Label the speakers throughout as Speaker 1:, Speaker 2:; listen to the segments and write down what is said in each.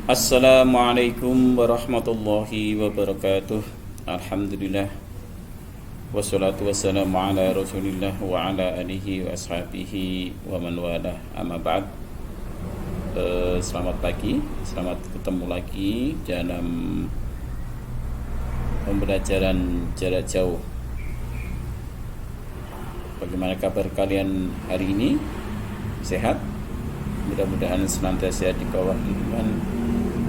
Speaker 1: Assalamualaikum warahmatullahi wabarakatuh. Alhamdulillah, wassalatu wassalamu ala rasulillah wa ala alihi wa ashabihi wa man wala, amma ba'd. Selamat pagi, selamat ketemu lagi dalam pembelajaran jarak jauh. Bagaimana kabar kalian hari ini? Sehat? Mudah-mudahan senantiasa di bawah lindungan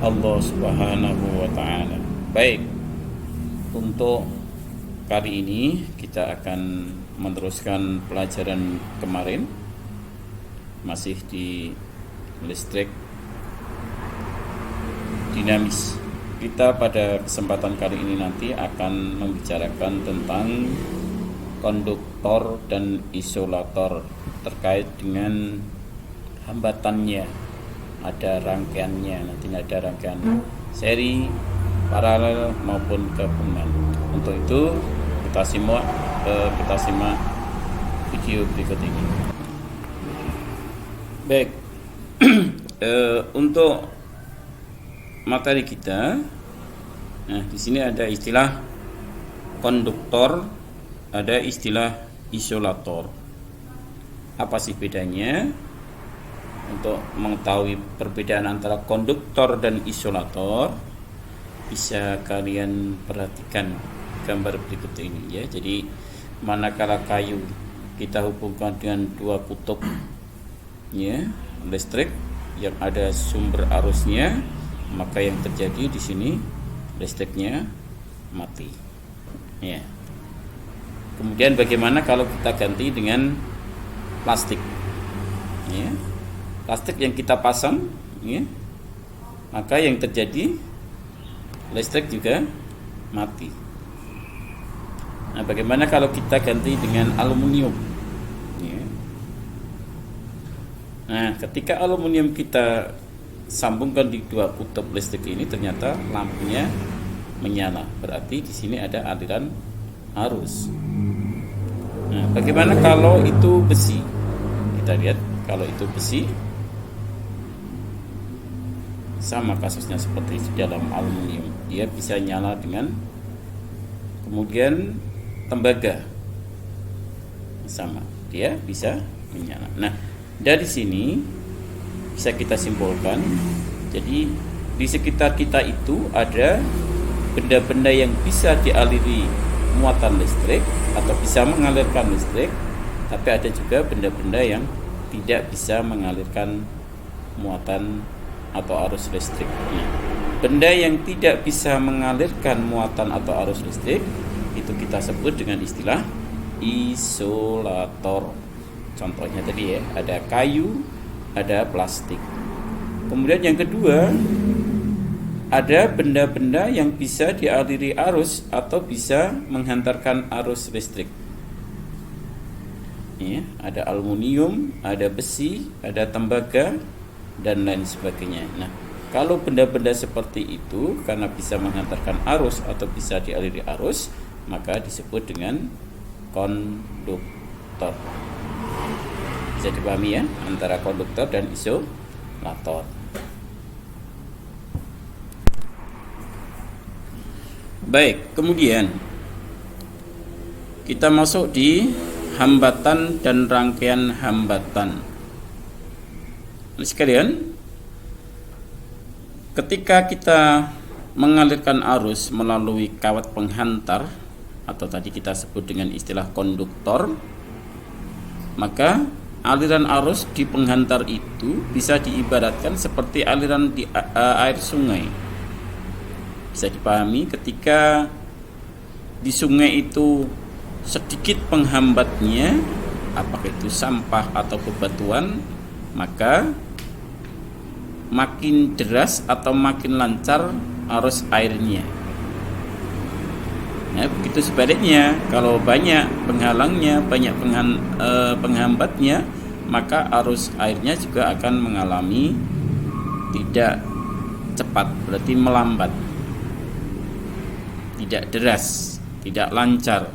Speaker 1: Allah Subhanahu wa ta'ala. Baik, untuk kali ini kita akan meneruskan pelajaran kemarin, masih di listrik dinamis. Kita pada kesempatan kali ini nanti akan membicarakan tentang konduktor dan isolator terkait dengan hambatannya. Ada rangkaiannya, nantinya ada rangkaian seri, paralel maupun gabungan. Untuk itu kita simak video berikut ini. Baik, untuk materi kita, nah di sini ada istilah konduktor, ada istilah isolator. Apa sih bedanya? Untuk mengetahui perbedaan antara konduktor dan isolator, bisa kalian perhatikan gambar berikut ini ya. Jadi manakala kayu kita hubungkan dengan dua kutub ya, listrik yang ada sumber arusnya, maka yang terjadi di sini listriknya mati ya. Kemudian bagaimana kalau kita ganti dengan plastik ya? Plastik yang kita pasang ya, maka yang terjadi listrik juga mati. Nah, bagaimana kalau kita ganti dengan aluminium ya? Nah, ketika aluminium kita sambungkan di dua kutub listrik ini, ternyata lampunya menyala, berarti di sini ada aliran arus. Nah, bagaimana kalau itu besi? Kita lihat, kalau itu besi, sama kasusnya seperti di dalam aluminium, dia bisa nyala dengan, kemudian tembaga sama, dia bisa menyala. Nah, dari sini bisa kita simpulkan, jadi di sekitar kita itu ada benda-benda yang bisa dialiri muatan listrik atau bisa mengalirkan listrik, tapi ada juga benda-benda yang tidak bisa mengalirkan muatan atau arus listrik. Nah, benda yang tidak bisa mengalirkan muatan atau arus listrik itu kita sebut dengan istilah isolator. Contohnya tadi ya, ada kayu, ada plastik. Kemudian yang kedua, ada benda-benda yang bisa dialiri arus atau bisa menghantarkan arus listrik. Ya, ada aluminium, ada besi, ada tembaga, dan lain sebagainya. Nah, kalau benda-benda seperti itu karena bisa menghantarkan arus atau bisa dialiri arus, maka disebut dengan konduktor. Bisa dipahami ya, antara konduktor dan isolator. Baik, kemudian kita masuk di hambatan dan rangkaian hambatan. Sekalian, ketika kita mengalirkan arus melalui kawat penghantar atau tadi kita sebut dengan istilah konduktor, maka aliran arus di penghantar itu bisa diibaratkan seperti aliran di air sungai. Bisa dipahami ketika di sungai itu sedikit penghambatnya, apakah itu sampah atau bebatuan, maka makin deras atau makin lancar arus airnya. Nah, begitu sebaliknya, kalau banyak penghalangnya, banyak penghambatnya, maka arus airnya juga akan mengalami tidak cepat, berarti melambat, tidak deras, tidak lancar.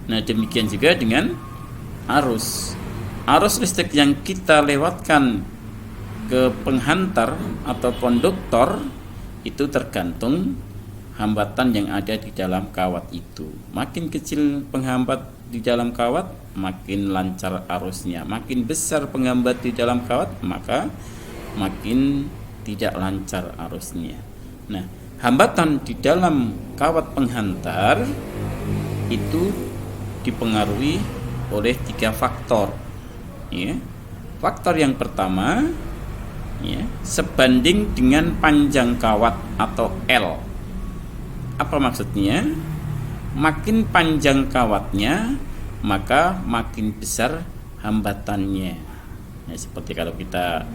Speaker 1: Nah, demikian juga dengan arus listrik yang kita lewatkan ke penghantar atau konduktor itu tergantung hambatan yang ada di dalam kawat itu. Makin kecil penghambat di dalam kawat, makin lancar arusnya. Makin besar penghambat di dalam kawat, maka makin tidak lancar arusnya. Nah, hambatan di dalam kawat penghantar itu dipengaruhi oleh 3 faktor. Ya. Faktor yang pertama, ya, sebanding dengan panjang kawat atau L. Apa maksudnya? Makin panjang kawatnya, maka makin besar hambatannya. Ya, seperti kalau kita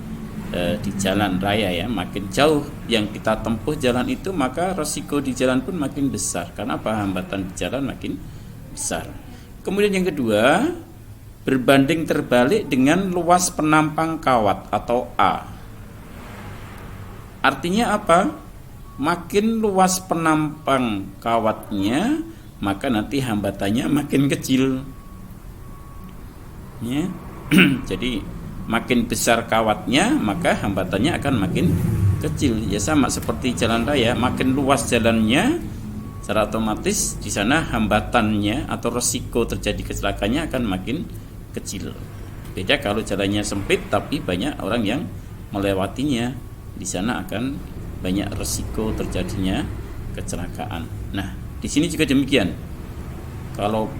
Speaker 1: di jalan raya, ya, makin jauh yang kita tempuh jalan itu, maka resiko di jalan pun makin besar. Karena apa? Hambatan di jalan makin besar. Kemudian yang kedua, berbanding terbalik dengan luas penampang kawat atau A. Artinya apa? Makin luas penampang kawatnya, maka nanti hambatannya makin kecil. Ya. Jadi makin besar kawatnya, maka hambatannya akan makin kecil. Ya, sama seperti jalan raya, makin luas jalannya, secara otomatis di sana hambatannya atau resiko terjadi kecelakaannya akan makin kecil. Beda kalau jalannya sempit tapi banyak orang yang melewatinya, di sana akan banyak resiko terjadinya kecelakaan. Nah, di sini juga demikian. Kalau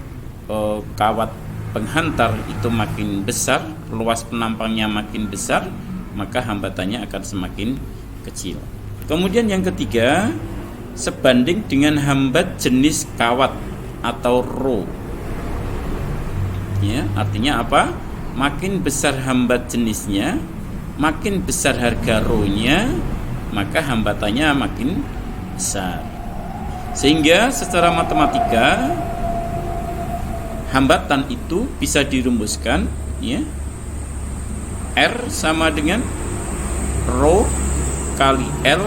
Speaker 1: kawat penghantar itu makin besar, luas penampangnya makin besar, maka hambatannya akan semakin kecil. Kemudian yang ketiga, sebanding dengan hambat jenis kawat atau row. Ya, artinya apa? Makin besar hambat jenisnya, makin besar harga row-nya, maka hambatannya makin besar. Sehingga secara matematika hambatan itu bisa dirumuskan, ya, R sama dengan rho kali L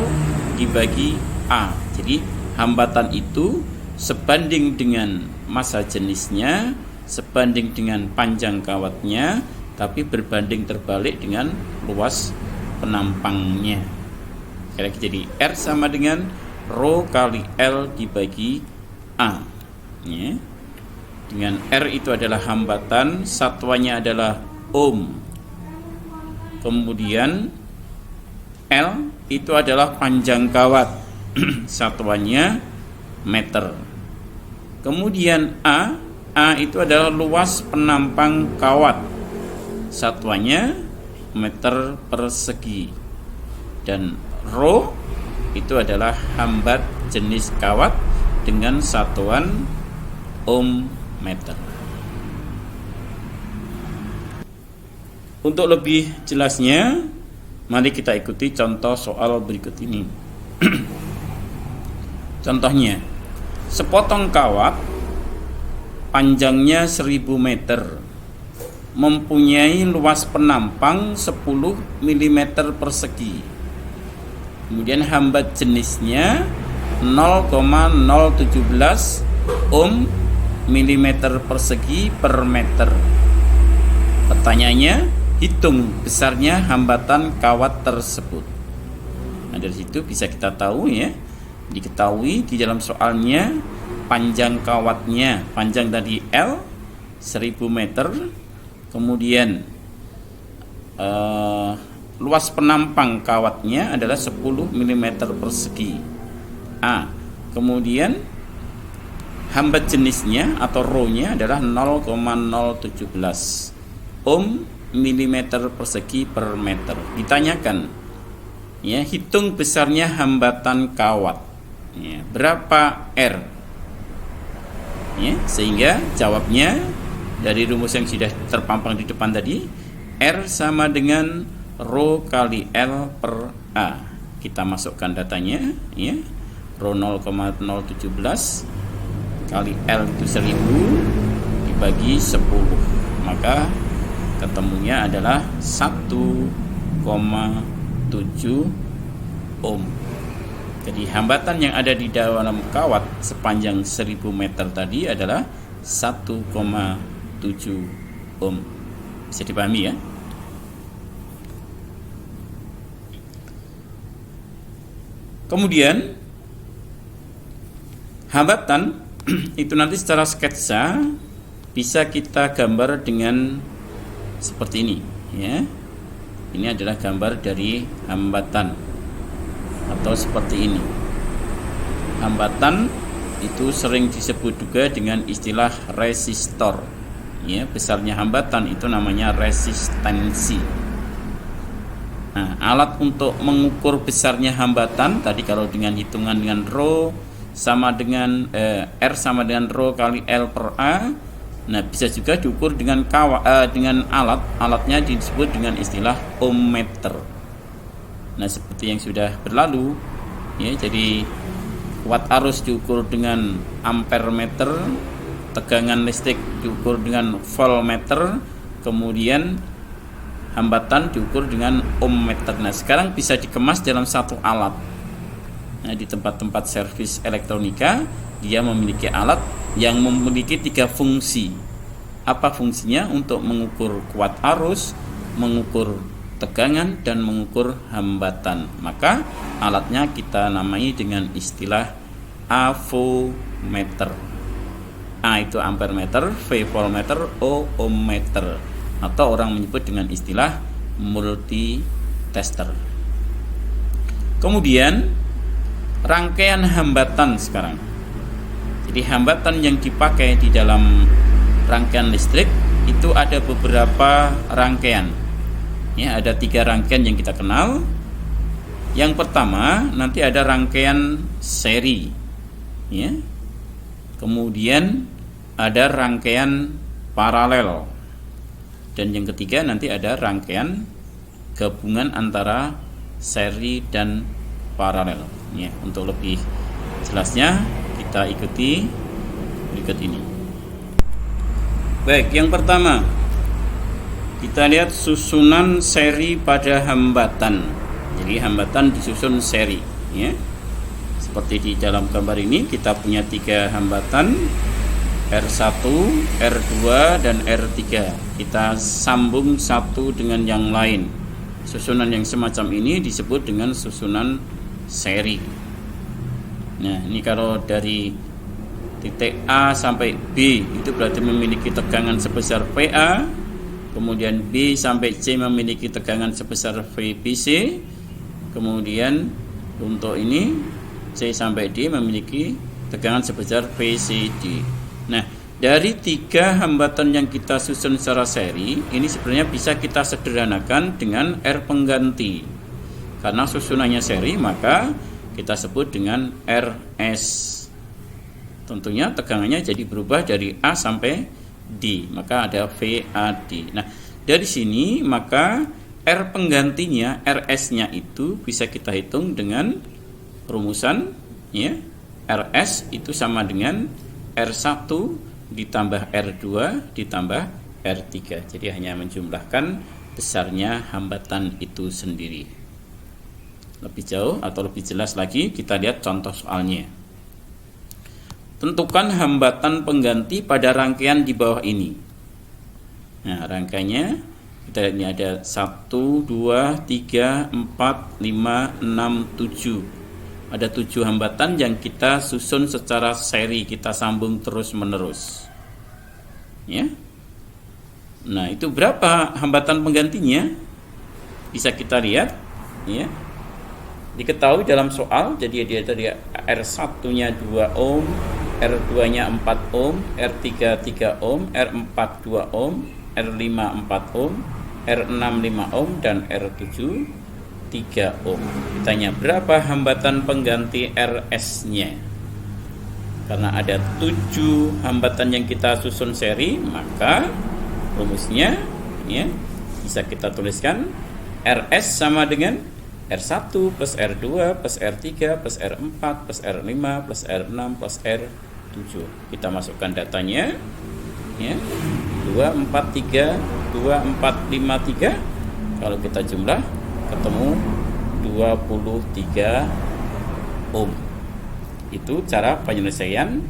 Speaker 1: dibagi A. Jadi hambatan itu sebanding dengan massa jenisnya, sebanding dengan panjang kawatnya, tapi berbanding terbalik dengan luas penampangnya. Jadi R sama dengan rho kali L dibagi A, ya. Dengan R itu adalah hambatan, satuannya adalah ohm. Kemudian L itu adalah panjang kawat, satuannya meter. Kemudian A itu adalah luas penampang kawat, satuannya meter persegi. Dan rho itu adalah hambat jenis kawat dengan satuan ohm meter. Untuk lebih jelasnya, mari kita ikuti contoh soal berikut ini. Contohnya, sepotong kawat panjangnya 1000 meter mempunyai luas penampang 10 mm persegi. Kemudian hambat jenisnya 0,017 ohm milimeter persegi per meter. Pertanyaannya, hitung besarnya hambatan kawat tersebut. Nah, dari situ bisa kita tahu, ya, diketahui di dalam soalnya panjang kawatnya, panjang tadi L 1000 meter, kemudian luas penampang kawatnya adalah 10 mm persegi A. Kemudian hambat jenisnya atau rho-nya adalah 0,017 ohm milimeter persegi per meter. Ditanyakan, ya, hitung besarnya hambatan kawat, ya, berapa R, ya, sehingga jawabnya dari rumus yang sudah terpampang di depan tadi, R sama dengan rho kali L per A. Kita masukkan datanya, ya, rho 0,017 kali L itu 1000 dibagi 10, maka ketemunya adalah 1,7 ohm. Jadi hambatan yang ada di dalam kawat sepanjang 1000 meter tadi adalah 1,7 ohm. Bisa dipahami, ya? Kemudian hambatan itu nanti secara sketsa bisa kita gambar dengan seperti ini, ya. Ini adalah gambar dari hambatan atau seperti ini. Hambatan itu sering disebut juga dengan istilah resistor. Ya, besarnya hambatan itu namanya resistensi. Nah, alat untuk mengukur besarnya hambatan tadi kalau dengan hitungan dengan rho sama dengan R sama dengan rho kali L per A. Nah, bisa juga diukur dengan dengan alatnya disebut dengan istilah ohmmeter. Nah, seperti yang sudah berlalu, ya, jadi kuat arus diukur dengan ampermeter, tegangan listrik diukur dengan voltmeter, kemudian hambatan diukur dengan ohmmeter. Nah, sekarang bisa dikemas dalam satu alat. Nah, di tempat-tempat servis elektronika dia memiliki alat yang memiliki 3 fungsi. Apa fungsinya? Untuk mengukur kuat arus, mengukur tegangan, dan mengukur hambatan. Maka alatnya kita namai dengan istilah avometer. A itu ampermeter, V voltmeter, O ohmmeter, atau orang menyebut dengan istilah multitester. Kemudian rangkaian hambatan sekarang. Jadi hambatan yang dipakai di dalam rangkaian listrik itu ada beberapa rangkaian. Ya, ada 3 rangkaian yang kita kenal. Yang pertama nanti ada rangkaian seri. Ya. Kemudian ada rangkaian paralel. Dan yang ketiga nanti ada rangkaian gabungan antara seri dan paralel. Ya, untuk lebih jelasnya kita ikuti berikut ini. Baik, yang pertama kita lihat susunan seri pada hambatan. Jadi hambatan disusun seri, ya. Seperti di dalam gambar ini kita punya 3 hambatan, R1, R2, dan R3. Kita sambung satu dengan yang lain. Susunan yang semacam ini disebut dengan susunan seri. Nah, ini kalau dari titik A sampai B itu berarti memiliki tegangan sebesar PA. Kemudian B sampai C memiliki tegangan sebesar VBC. Kemudian untuk ini C sampai D memiliki tegangan sebesar VCD. Nah, dari 3 hambatan yang kita susun secara seri, ini sebenarnya bisa kita sederhanakan dengan R pengganti. Karena susunannya seri, maka kita sebut dengan RS. Tentunya tegangannya jadi berubah dari A sampai D, maka ada VAD. Nah, dari sini maka R penggantinya, RS-nya itu bisa kita hitung dengan rumusan, ya. RS itu sama dengan R1 ditambah R2 ditambah R3. Jadi hanya menjumlahkan besarnya hambatan itu sendiri. Lebih jauh atau lebih jelas lagi kita lihat contoh soalnya. Tentukan hambatan pengganti pada rangkaian di bawah ini. Nah, rangkaiannya kita lihat ini ada 1, 2, 3, 4, 5, 6, 7. Ada 7 hambatan yang kita susun secara seri, kita sambung terus menerus. Ya. Nah, itu berapa hambatan penggantinya? Bisa kita lihat, ya. Diketahui dalam soal, jadi dia tadi R1-nya 2 ohm, R2-nya 4 ohm, R3 3 ohm, R4 2 ohm, R5 4 ohm, R6 5 ohm, dan R7 3 ohm. Ditanya berapa hambatan pengganti RS-nya? Karena ada 7 hambatan yang kita susun seri, maka rumusnya, ya, bisa kita tuliskan RS sama dengan R1 plus R2 plus R3 plus R4 plus R5 plus R6 plus R7. Kita masukkan datanya, ya, 2, 4, 3, 2, 4, 5, 3. Kalau kita jumlah ketemu 23 ohm. Itu cara penyelesaian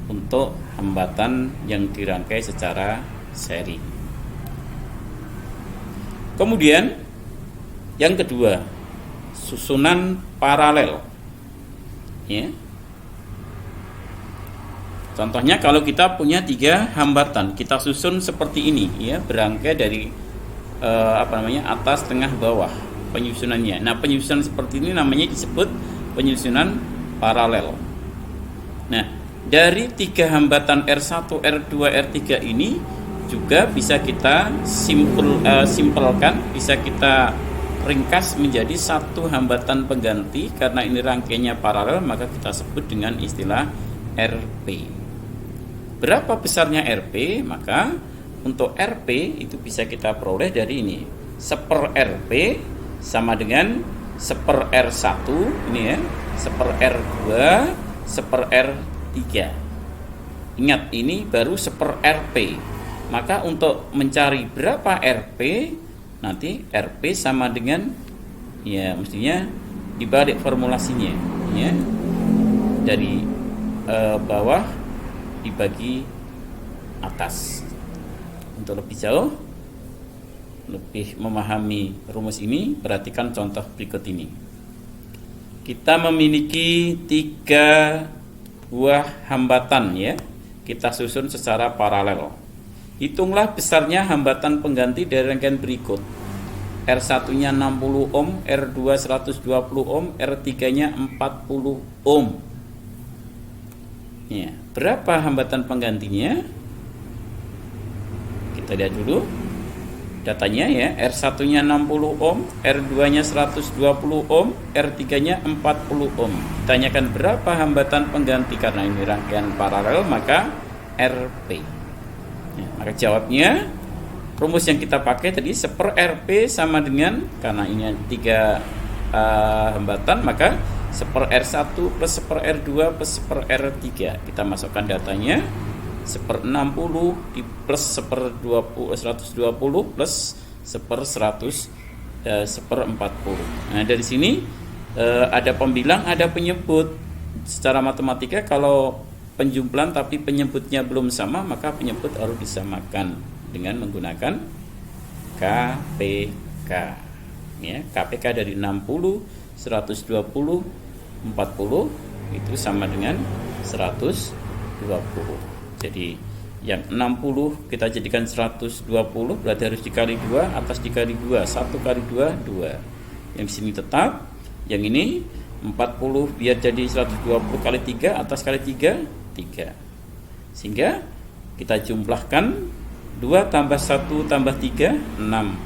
Speaker 1: untuk hambatan yang dirangkai secara seri. Kemudian yang kedua, susunan paralel. Ya. Contohnya kalau kita punya 3 hambatan, kita susun seperti ini ya, berangkai dari atas, tengah, bawah penyusunannya. Nah, penyusunan seperti ini namanya disebut penyusunan paralel. Nah, dari 3 hambatan R1, R2, R3 ini juga bisa kita simpelkan, bisa kita ringkas menjadi satu hambatan pengganti. Karena ini rangkainya paralel, maka kita sebut dengan istilah RP. Berapa besarnya RP? Maka untuk RP itu bisa kita peroleh dari ini. 1/RP sama dengan 1/R1 ini ya, 1/R2, 1/R3. Ingat, ini baru 1/RP. Maka untuk mencari berapa RP, nanti RP sama dengan, ya mestinya dibalik formulasinya ya, dari bawah dibagi atas. Untuk lebih jauh, lebih memahami rumus ini, perhatikan contoh berikut ini. Kita memiliki 3 buah hambatan ya, kita susun secara paralel. Hitunglah besarnya hambatan pengganti dari rangkaian berikut. R1-nya 60 ohm, R2 120 ohm, R3-nya 40 ohm. Ya, berapa hambatan penggantinya? Kita lihat dulu datanya ya. R1-nya 60 ohm, R2-nya 120 ohm, R3-nya 40 ohm. Ditanyakan berapa hambatan pengganti, karena ini rangkaian paralel maka RP. Ya, maka jawabnya rumus yang kita pakai tadi 1/RP sama dengan, karena ini 3 hambatan, maka 1/R1 plus 1/R2 plus 1/R3. Kita masukkan datanya 1/60 plus 1/120 plus 1/140. Nah, dari sini ada pembilang, ada penyebut. Secara matematika kalau penjumlahan tapi penyebutnya belum sama, maka penyebut harus disamakan dengan menggunakan KPK. Ya, KPK dari 60, 120, 40 itu sama dengan 120. Jadi yang 60 kita jadikan 120, berarti harus dikali 2, atas dikali 2, 1 kali 2, 2. Yang di sini tetap, yang ini 40 biar jadi 120 kali 3, atas kali 3, 3. Sehingga kita jumlahkan 2 tambah 1 tambah 3, 6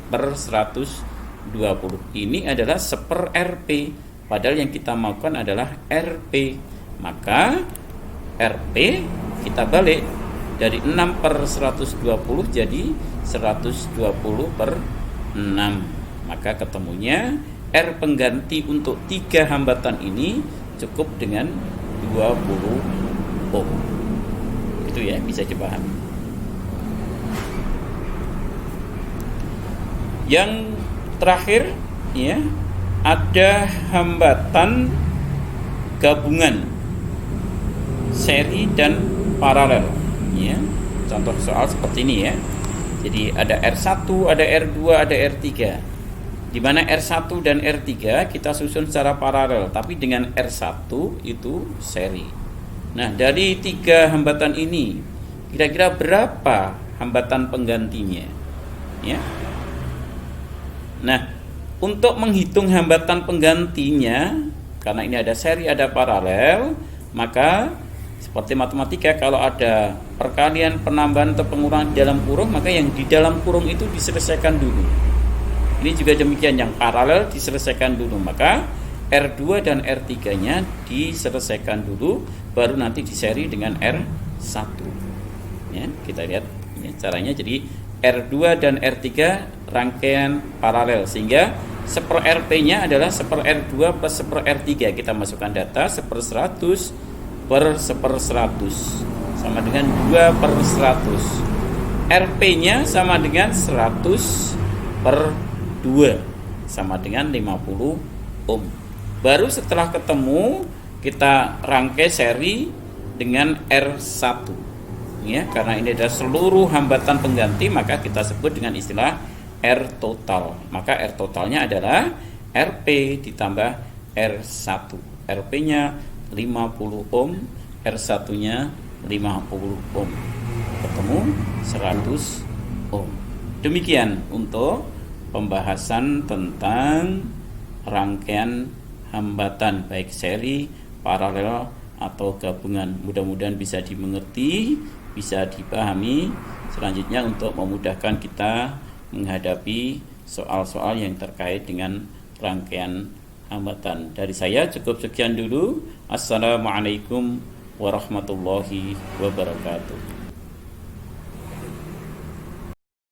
Speaker 1: per 120. Ini adalah 1/RP, padahal yang kita maukan adalah RP. Maka RP kita balik dari 6 per 120 jadi 120 per 6. Maka ketemunya R pengganti untuk 3 hambatan ini cukup dengan 20 ohm. Itu ya, bisa dipahami. Yang terakhir ya, ada hambatan gabungan seri dan paralel ya. Contoh soal seperti ini ya. Jadi ada R1, ada R2, ada R3. Di mana R1 dan R3 kita susun secara paralel, tapi dengan R1 itu seri. Nah, dari 3 hambatan ini kira-kira berapa hambatan penggantinya? Ya. Nah, untuk menghitung hambatan penggantinya, karena ini ada seri, ada paralel, maka seperti matematika, kalau ada perkalian, penambahan atau pengurangan di dalam kurung, maka yang di dalam kurung itu diselesaikan dulu. Ini juga demikian, yang paralel diselesaikan dulu, maka R2 dan R3-nya diselesaikan dulu, baru nanti diseri dengan R1. Ya, kita lihat ya, caranya. Jadi R2 dan R3 rangkaian paralel, sehingga 1/RP-nya adalah 1/R2 plus 1/R3. Kita masukkan data 1/100 per 1/100 sama dengan 2 per 100. RP-nya sama dengan 100 per 2 sama dengan 50 ohm. Baru setelah ketemu kita rangkai seri dengan R1 ya, karena ini adalah seluruh hambatan pengganti, maka kita sebut dengan istilah R total. Maka R totalnya adalah RP ditambah R1. RP-nya 50 ohm, R1-nya 50 ohm. Ketemu 100 ohm. Demikian untuk pembahasan tentang rangkaian hambatan baik seri, paralel atau gabungan. Mudah-mudahan bisa dimengerti, bisa dipahami. Selanjutnya untuk memudahkan kita menghadapi soal-soal yang terkait dengan rangkaian hambatan. Dari saya cukup sekian dulu. Assalamualaikum warahmatullahi wabarakatuh.